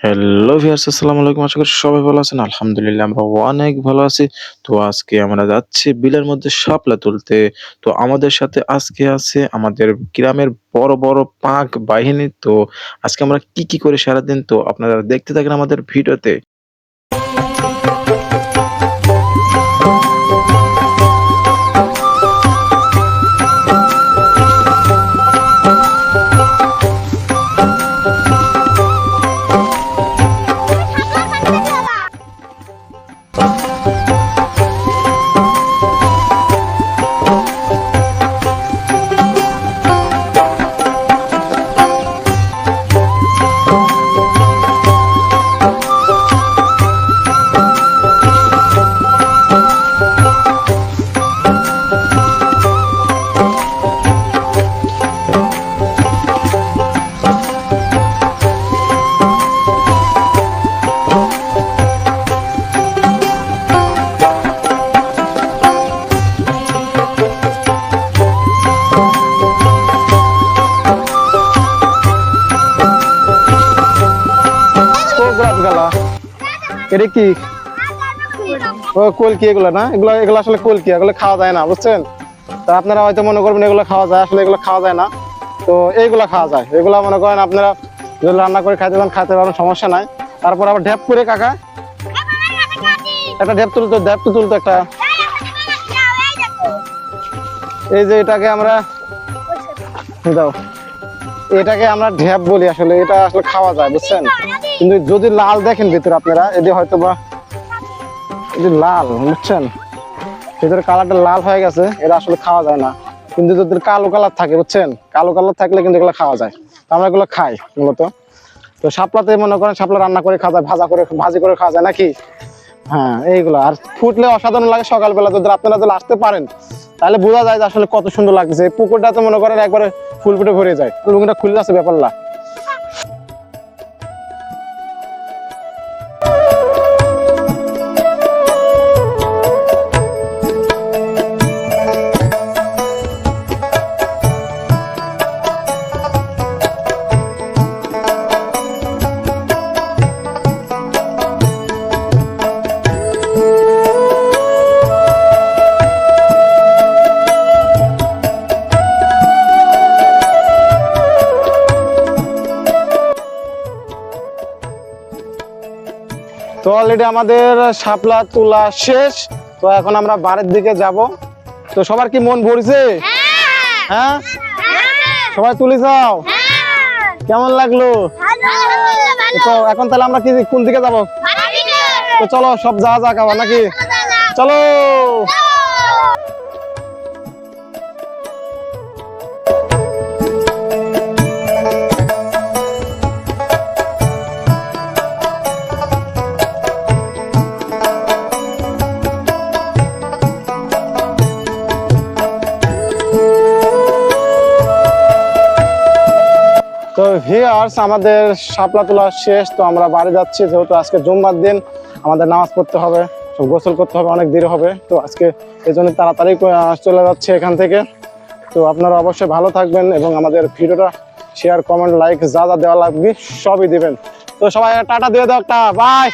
Hello viewers, আসসালামু আলাইকুম। আশা করি সবাই ভালো আছেন। আলহামদুলিল্লাহ আমরা অনেক ভালো আছি। তো আজকে আমরা যাচ্ছি বিলের মধ্যে শাপলা তুলতে। তো আমাদের সাথে আজকে আছে আমাদের গ্রামের বড়, বড় পাঁক বাহিনী। তো আজকে আমরা কি করে সারাদিন তো আপনারা দেখতে থাকেন আমাদের ভিডিওতে। এটা কি কলকি? এগুলো না, এগুলো এগুলো আসলে কলকি, এগুলো খাওয়া যায় না, বুঝছেন? তা আপনারা হয়তো মনে করবেন এগুলো খাওয়া যায়, আসলে এগুলো খাওয়া যায় না। তো এইগুলা খাওয়া যায়, এগুলা মনে করেন আপনারা যদি রান্না করে খাইতে চান খাইতে পারেন, সমস্যা নাই। তারপর আবার ঢ্যাপ করে কাকা একটা ঢ্যাপ তুলতো একটা, এই যে এটাকে আমরা দাও, এটাকে আমরা ঢ্যাপ বলি। আসলে এটা আসলে খাওয়া যায়, বুঝছেন? কিন্তু যদি লাল দেখেন ভিতরে আপনারা, এটি হয়তো বা এটি লাল, বুঝছেন? ভিতরে কালারটা লাল হয়ে গেছে, এটা আসলে খাওয়া যায় না। কিন্তু যদি কালো কালার থাকে, বুঝছেন, কালো কালার থাকলে কিন্তু এগুলো খাওয়া যায়। তো আমরা এগুলো খাই মূলত। তো শাপলাতে মনে করেন শাপলা রান্না করে খাওয়া যায়, ভাজি করে খাওয়া যায় নাকি? হ্যাঁ, এইগুলো আর ফুটলে অসাধারণ লাগে। সকালবেলা যদি আপনারা যদি আসতে পারেন তাহলে বোঝা যায় যে আসলে কত সুন্দর লাগছে। এই পুকুরটাতে মনে করেন একবারে ফুল ফুটে ভরে যায়, লুঙ্গিটা খুলে আছে ব্যাপার না। তো অলরেডি আমাদের শাপলা তোলা শেষ। তো এখন আমরা বাড়ির দিকে যাব। তো সবার কি মন ভরছে? হ্যাঁ, সবাই তুলে যাও। কেমন লাগলো? তো এখন তাহলে আমরা কি কোন দিকে যাব? তো চলো সব যাওয়া যাক আবার নাকি? চলো। তো ভিউয়ার্স, আমাদের শাপলা তোলা শেষ। তো আমরা বাড়ি যাচ্ছি, যেহেতু আজকে জুম্মার দিন, আমাদের নামাজ পড়তে হবে, সব গোসল করতে হবে, অনেক দেরি হবে। তো আজকে এই জন্য তাড়াতাড়ি চলে যাচ্ছে এখান থেকে। তো আপনারা অবশ্যই ভালো থাকবেন এবং আমাদের ভিডিওটা শেয়ার, কমেন্ট, লাইক যা যা দেওয়া লাগবে সবই দিবেন। তো সবাই টাটা দিয়ে দাও, একটা বাই।